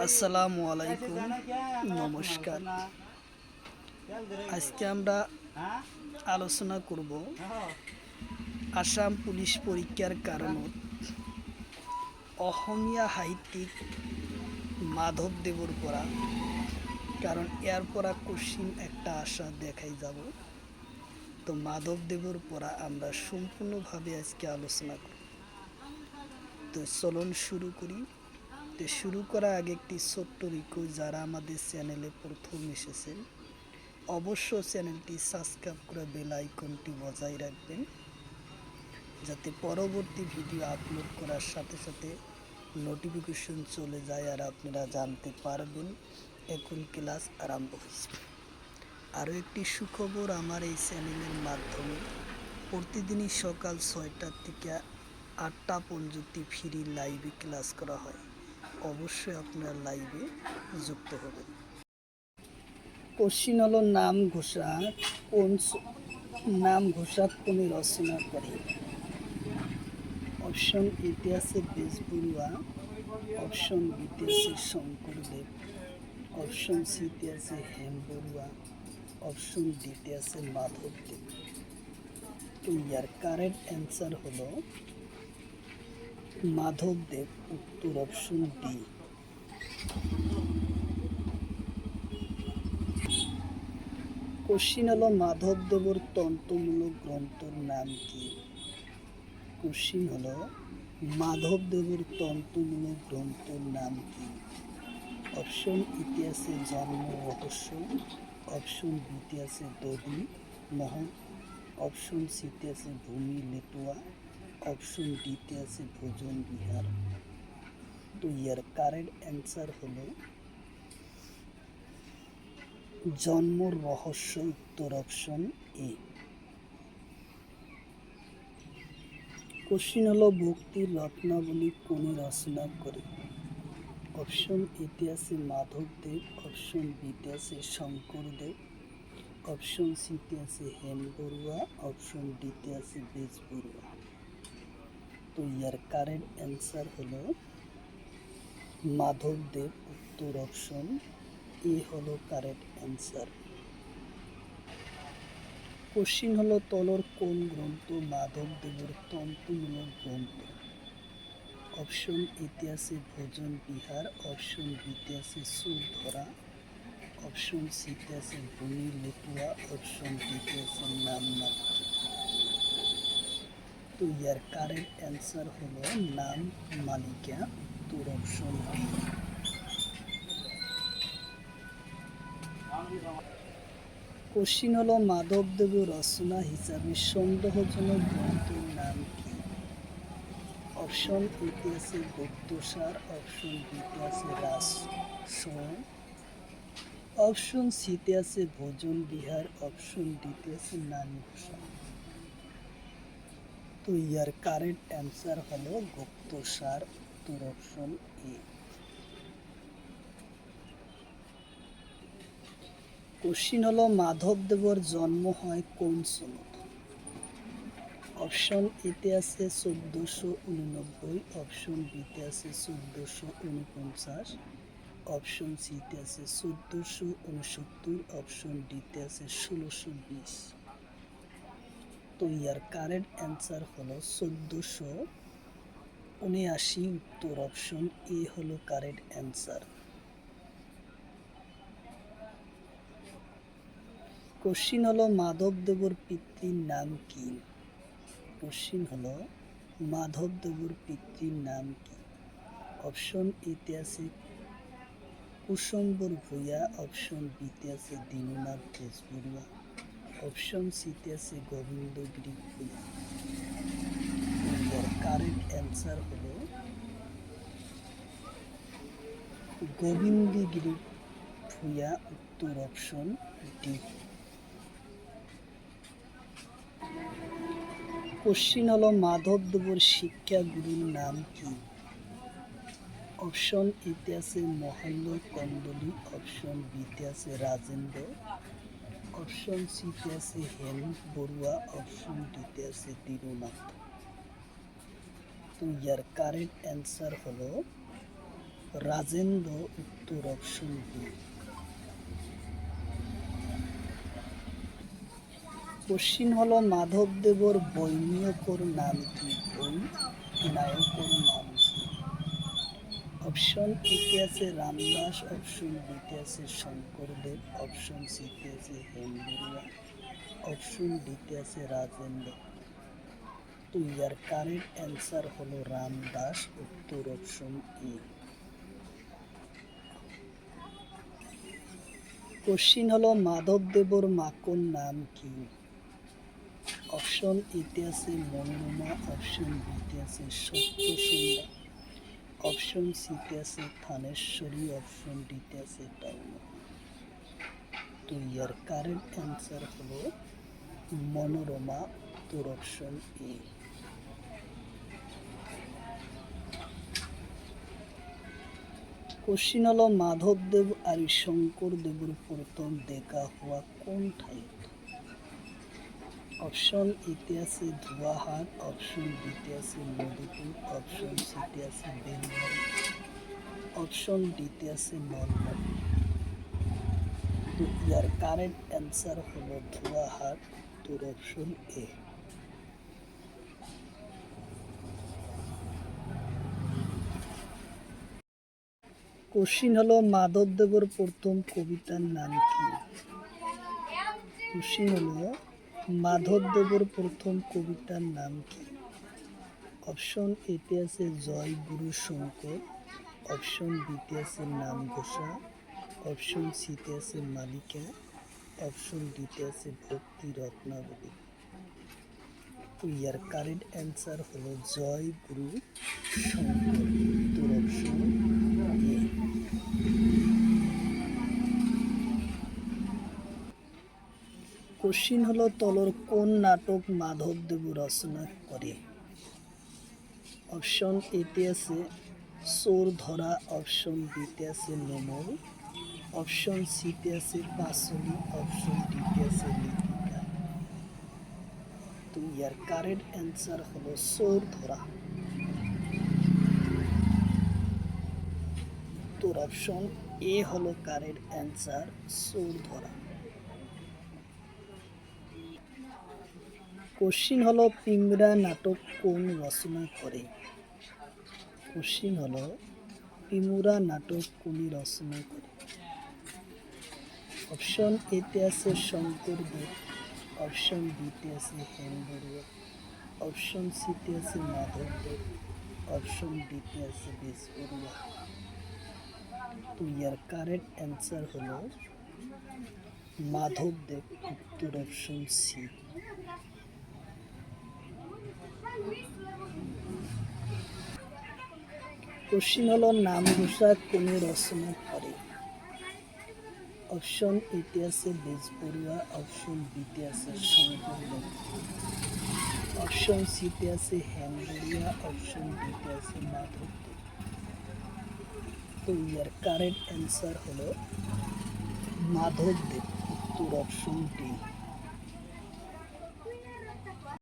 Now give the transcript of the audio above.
আসসালামু আলাইকুম, নমস্কার। আজকে আমরা আলোচনা করব আসাম পুলিশ পরীক্ষার কারণত অসমীয়া সাহিত্যিক মাধবদেৱৰ পৰা, কারণ এর পৰা কোশ্চিন একটা আশা দেখাই যাব। তো মাধবদেৱৰ পৰা আমরা সম্পূর্ণভাবে আজকে আলোচনা করব। তো চলুন শুরু করি। তো শুরু করার আগে একটি ছোট্ট রিকোয়েস্ট, যারা আমাদের চ্যানেলে প্রথম এসেছেন অবশ্য চ্যানেলটি সাবস্ক্রাইব করে বেল আইকনটি বজায় রাখবেন, যাতে পরবর্তী ভিডিও আপলোড করার সাথে সাথে নোটিফিকেশন চলে যায় আর আপনারা জানতে পারবেন এখন ক্লাস আরম্ভ হয়েছে। আরও একটি সুখবর, আমার এই চ্যানেলের মাধ্যমে প্রতিদিনই সকাল 6টা থেকে 8টা পর্যন্ত ফ্রি লাইভে ক্লাস করা হয়। অবশ্যই আপনারা লাইভে যুক্ত হবেন। কোশ্চিন হলো নাম ঘোষা কোন রচনা করে? অপশন এতে আছে বেজবরুয়া, অপশন বিতে আছে শঙ্করদেব, অপশন সিতে আছে হেমবরুয়া, অপশন ডিতে আছে মাধবদেব। তো ইয়ার কারেক্ট অ্যান্সার হলো মাধবদেব, উত্তর অপশন ডি। কোশ্চিন হলো মাধবদেবর তন্ত্রমূলক গ্রন্থর নাম কি? কোশ্চিন হলো মাধবদেবর তন্ত্রমূলক গ্রন্থর নাম কি? অপশন ইতে আছে জন্ম রহস্য, অপশন বিতে আছে দধি মোহন, অপশন সিতে আছে ভূমি লেটুয়া, অপশন ডিতে আছে ভোজন বিহার। তো ইয়ার কারেক্ট অ্যান্সার হলো জন্মর রহস্য, উত্তর অপশন এ। কোশ্চিন হলো ভক্তির রত্নাবলী কোনি রচনা করে? অপশন এতে আছে মাধবদেব, অপশন বিতে আছে শঙ্করদেব, অপশন সিতে আছে হেমবরুয়া, অপশন ডিতে আছে বেজবরুয়া। তো ইয়ার কারেক্ট অ্যান্সার হলো মাধবদেব, উত্তর অপশন এ হলো কারেক্ট অ্যান্সার। কোশ্চিন হলো তলর কোন গ্রন্থ মাধবদেবের তন্ত্রমূলক গ্রন্থ? অপশন এতে আছে ভোজন বিহার, অপশন বিতে আছে সুর ধরা, অপশন সিতে আছে ভূমি লেটুয়া, অপশন ডিতে আছে নাম মাত্র। তো ইয়ার কারেক্ট অ্যান্সার হলো নাম মালিকা, উত্তর অপশন বি। কোশ্চিন হলো মাধবদেবের রচনা হিসাবে সন্দেহজনক গ্রন্থের নাম কি? অপশন এতে আছে গুপ্তসার, অপশন বিতে আছে রাজসংগ্রহ, অপশন সিতে আছে ভোজন বিহার, অপশন ডিতে আছে নাম ঘোষা। তো ইয়ার কারেক্ট অ্যান্সার হলো গুপ্তসার, উত্তর অপশন এ। কোশ্চিন হলো মাধবদেবর জন্ম হয় কোন সনত? অপশন এতে আছে 1489, অপশন বিতে আছে 1449, অপশন সিতে আছে 1469, অপশন ডিতে আছে 1620। তো ইয়ার কারেক্ট অ্যান্সার হলো 1479, উত্তর অপশন এ হলো কারেক্ট অ্যান্সার। কোশ্চিন হলো মাধবদেবর পিতৃর নাম কি? কোশ্চিন হলো মাধবদেবর পিতৃর নাম কি? অপশন এতে আছে কুশম্বর ভূঁইয়া, অপশন বিতে আছে দীননাথ বেজবরুয়া, অপশন সিতে আছে গোবিন্দগিরি ভূঁইয়া। কারেক্ট অ্যান্সার হলো গোবিন্দগিরি ভূঁইয়া, উত্তর অপশন ডি। কোশ্চিন হলো মাধবদেবর শিক্ষা গুরুর নাম কি? অপশন এতে আছে মহল্ল কন্দলী, অপশন বিতে আছে রাজেন্দ্র, অপশন সিতে আছে হেম বড়ুয়া, অপশন ডিতে আছে দীননাথ। তো ইয়ার কারেক্ট অ্যান্সার হলো রাজেন্দ্র, উত্তর অপশন বি। কোশ্চিন হলো মাধবদেবর বৈনিয়কর নাম কি? বই নায়কর নাম কি? অপশন এতে আছে রামদাস, অপশন বিতে আছে শঙ্করদেব, অপশন সিতে আছে হেমবুড়িয়া, অপশন ডিতে আছে রাজেন্দ্র। তো ইয়ার কারেক্ট অ্যান্সার হলো রামদাস, উত্তর অপশন ই। কোশ্চিন হলো মাধবদেবর মাকোর নাম কি? অপশন এতে আছে মনোরমা, অপশন বিতে আছে সত্যসন্ধা, অপশন সিতে আছে থানেশ্বরী, অপশন ডিতে আছে টাউন। তো ইয়ার কারেক্ট অ্যান্সার হলো মনোরমা, উত্তর অপশন এ। কোশ্চিন হলো মাধবদেব আর শঙ্করদেবের প্রথম দেখা হওয়া কোন ঠাইত? অপশন এতে আছে ধুয়াহাট, অপশন বিতে আছে মধুপুর, অপশন সিতে আছে বেলবাড়ি, অপশন ডিতে আছে নলবাড়ি। তো ইয়ার কারেক্ট অ্যান্সার হলো ধুয়াহাট, উত্তর অপশন এ। কোশ্চিন হলো মাধবদেবর প্রথম কবিতার নাম কি? কোশ্চিন হলো মাধবদেবর প্রথম কবিতার নাম কি? অপশন এতে আছে জয় গুরু শঙ্কর, অপশন বিতে আছে নাম ঘোষা, অপশন সিতে আছে মালিকা, অপশন ডিতে আছে ভক্তি রত্নাবলী। তো ইয়ার কারেক্ট অ্যান্সার হলো জয় গুরু শঙ্কর, উত্তর অপশন এ। কোশ্চিন হলো তলর কোন নাটক মাধবদেব রচনা করে? অপশন এতে আছে চোর ধরা, অপশন বিতে আছে নেমল, অপশন সিতে আছে পাঁচলি, অপশন ডিতে আছে লিপিকা। তো ইয়ার কারেক্ট অ্যান্সার হলো চোর ধরা, উত্তর অপশন এ হলো কারেক্ট অ্যান্সার, চোর ধরা। কোশ্চিন হলো পিমড়া নাটক কোন রচনা করে? কোশ্চিন হলো পিমুরা নাটক কোনি রচনা করে? অপশন এতে আছে শঙ্করদেব, অপশন বিতে আছে হেমবুড়িয়া, অপশন সিতে আছে মাধবদেব, অপশন ডিতে আছে বেজবরুয়া। তো ইয়ার কারেক্ট অ্যান্সার হলো মাধবদেব, উত্তর অপশন সি। কোশ্চিন হলো নামঘোষা কোনি রচনা করে? অপশন এতে আছে বেজবরুয়া, অপশন বিতে আছে শঙ্করদেব, অপশন সিতে আছে হেমবুড়িয়া, অপশন ডিতে আছে মাধবদেব। তো ইয়ার কারেক্ট অ্যান্সার হলো মাধবদেব, উত্তর অপশন ডি।